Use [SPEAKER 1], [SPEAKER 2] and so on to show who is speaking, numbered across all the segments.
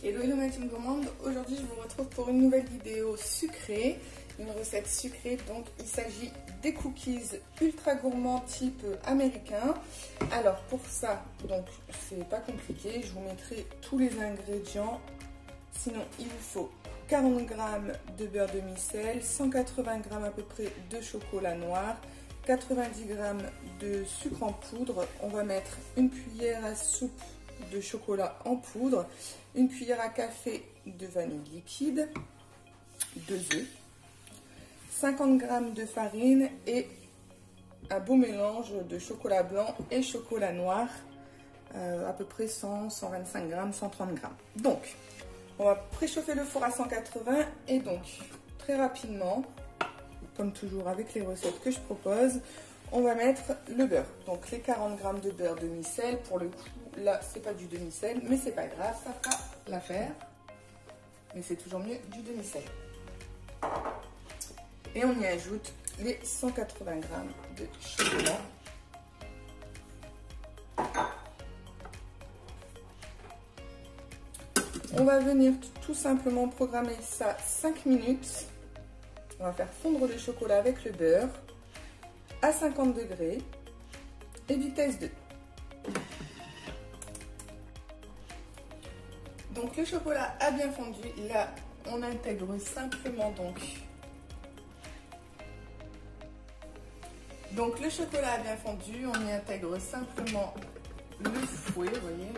[SPEAKER 1] Hello hello ma team gourmande, aujourd'hui je vous retrouve pour une nouvelle vidéo sucrée, une recette sucrée. Donc il s'agit des cookies ultra gourmands type américain. Alors pour ça, donc c'est pas compliqué, je vous mettrai tous les ingrédients. Sinon il vous faut 40 g de beurre demi-sel, 180 g à peu près de chocolat noir, 90 g de sucre en poudre. On va mettre une cuillère à soupe de chocolat en poudre, une cuillère à café de vanille liquide, 2 œufs, 50 g de farine et un beau mélange de chocolat blanc et chocolat noir, à peu près 100, 125 g, 130 g. Donc, on va préchauffer le four à 180 et donc, très rapidement, comme toujours avec les recettes que je propose, on va mettre le beurre. Donc les 40 g de beurre demi-sel, pour le coup, là, c'est pas du demi-sel, mais c'est pas grave, ça fera l'affaire. Mais c'est toujours mieux du demi-sel. Et on y ajoute les 180 g de chocolat. On va venir tout simplement programmer ça 5 minutes. On va faire fondre le chocolat avec le beurre à 50 degrés et vitesse 2. Donc le chocolat a bien fondu. Là, on intègre simplement donc le chocolat a bien fondu. On y intègre simplement le fouet, vous voyez,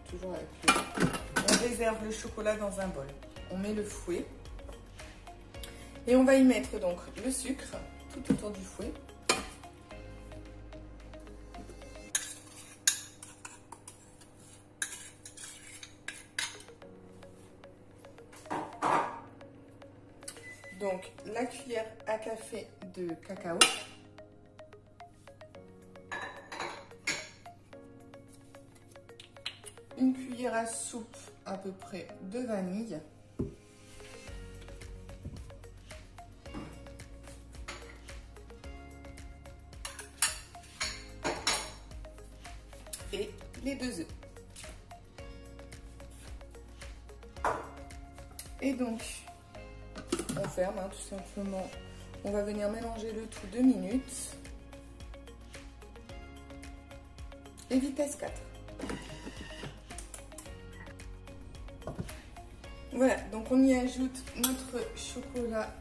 [SPEAKER 1] toujours avec le... On réserve le chocolat dans un bol. On met le fouet et on va y mettre donc le sucre tout autour du fouet. Donc la cuillère à café de cacao. Une cuillère à soupe à peu près de vanille. Et les 2 œufs. Et donc, on ferme tout simplement. On va venir mélanger le tout 2 minutes. Et vitesse 4. Voilà, donc on y ajoute notre chocolat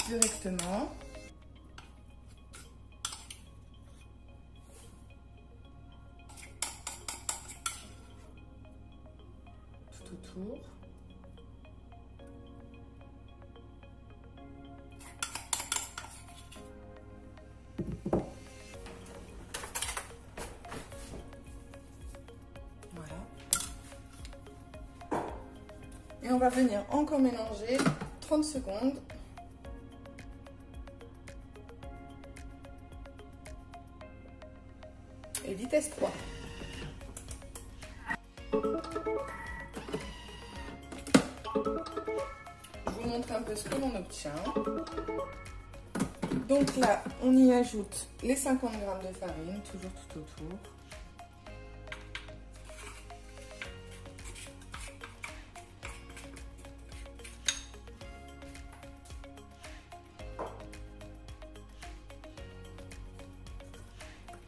[SPEAKER 1] directement. Tout autour. Et on va venir encore mélanger 30 secondes. Et vitesse 3. Je vous montre un peu ce que l'on obtient. Donc là, on y ajoute les 50 g de farine, toujours tout autour.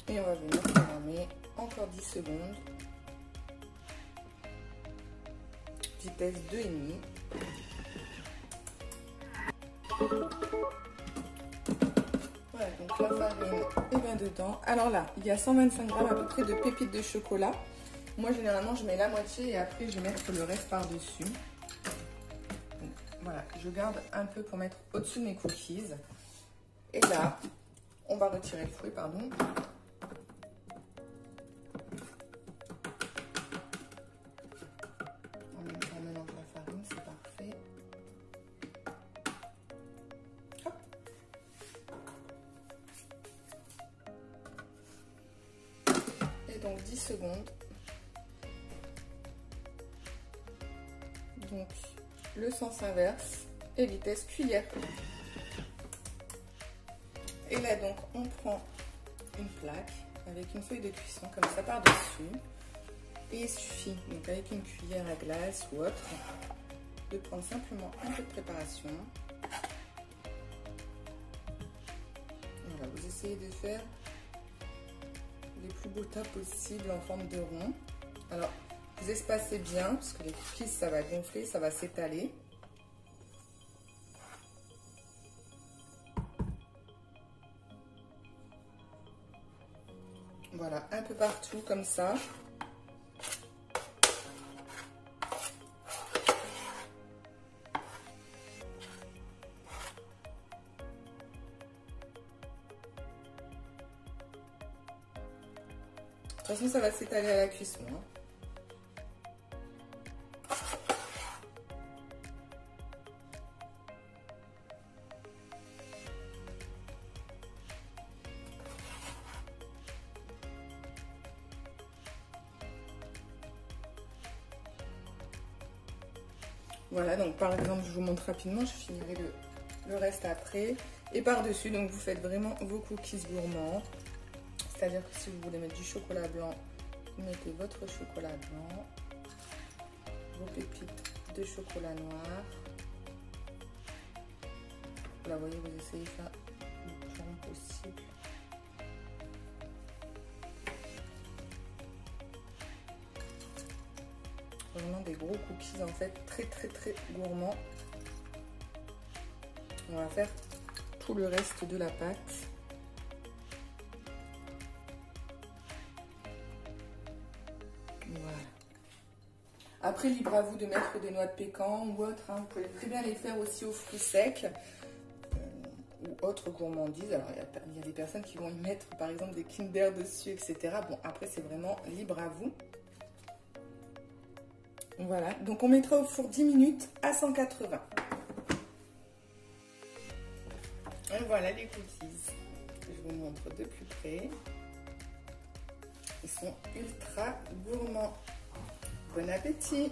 [SPEAKER 1] Et on va venir programmer encore 10 secondes. Vitesse 2,5. Voilà, donc la farine est bien dedans. Alors là, il y a 125 g à peu près de pépites de chocolat. Moi, généralement, je mets la moitié et après, je vais mettre le reste par-dessus. Voilà, je garde un peu pour mettre au-dessus de mes cookies. Et là, on va retirer le fouet, pardon. Donc 10 secondes. Donc le sens inverse et vitesse cuillère. Et là donc on prend une plaque avec une feuille de cuisson comme ça par-dessus. Et il suffit, donc avec une cuillère à glace ou autre, de prendre simplement un peu de préparation. Voilà, vous essayez de faire les plus beaux tas possibles en forme de rond. Alors, vous espacez bien, parce que les cookies, ça va gonfler, ça va s'étaler. Voilà, un peu partout, comme ça. De toute façon, ça va s'étaler à la cuisson. Voilà, donc par exemple, je vous montre rapidement, je finirai le reste après. Et par-dessus, donc vous faites vraiment vos cookies gourmands. C'est-à-dire que si vous voulez mettre du chocolat blanc, vous mettez votre chocolat blanc, vos pépites de chocolat noir. Là, vous voyez, vous essayez de faire le plus rond possible. Vraiment des gros cookies en fait, très gourmands. On va faire tout le reste de la pâte. Voilà. Après, libre à vous de mettre des noix de pécan ou autre. Hein. Vous pouvez très bien les faire aussi aux fruits secs ou autres gourmandises. Alors, il y a des personnes qui vont y mettre par exemple des Kinder dessus, etc. Bon, après, c'est vraiment libre à vous. Voilà, donc on mettra au four 10 minutes à 180. Et voilà les cookies. Je vous montre de plus près. Ils sont ultra gourmands. Bon appétit!